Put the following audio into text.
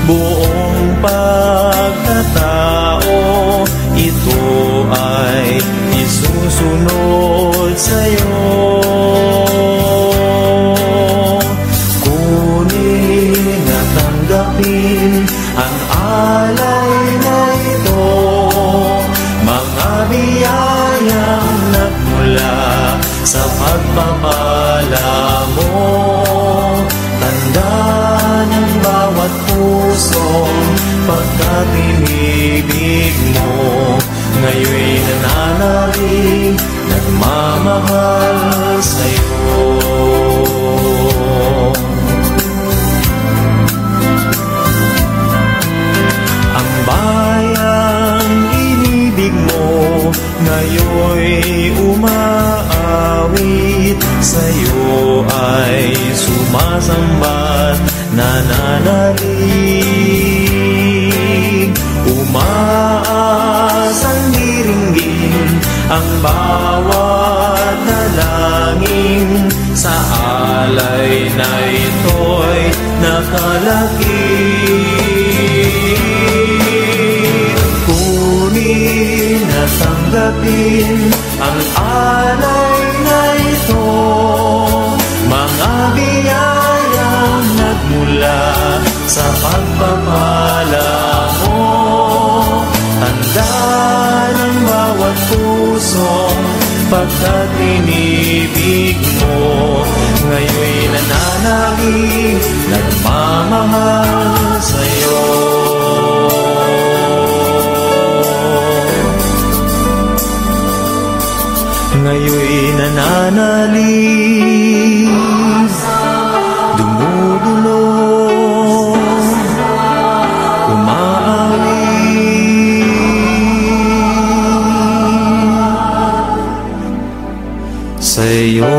buong pagkatao, ito ay isusunod sa'yo. Kunin at tanggapin ang alay na ito, mga biyayang nagmula sa pagpapala mo. Tanda ng bawat pusong pagkatinibig mo, ngayon'y nananalig, nagmamahal sa'yo. Ang bayang inibig mo, ngayon'y umaawit, sa'yo ay sumasamba't nananalig. Umaasang diringgin ang bawat dalangin, sa alay na ito'y nakalagip. Kunin at tanggapin ang alay na ito, mga biyayang nagmula sa pagpapala mo. Tanda ng bawat pusong pagkatinibig mo, ngayon'y nananalig, nagmamahal sa'yo. Ngayon'y nananalig, dumudulog, umaawit sa'yo.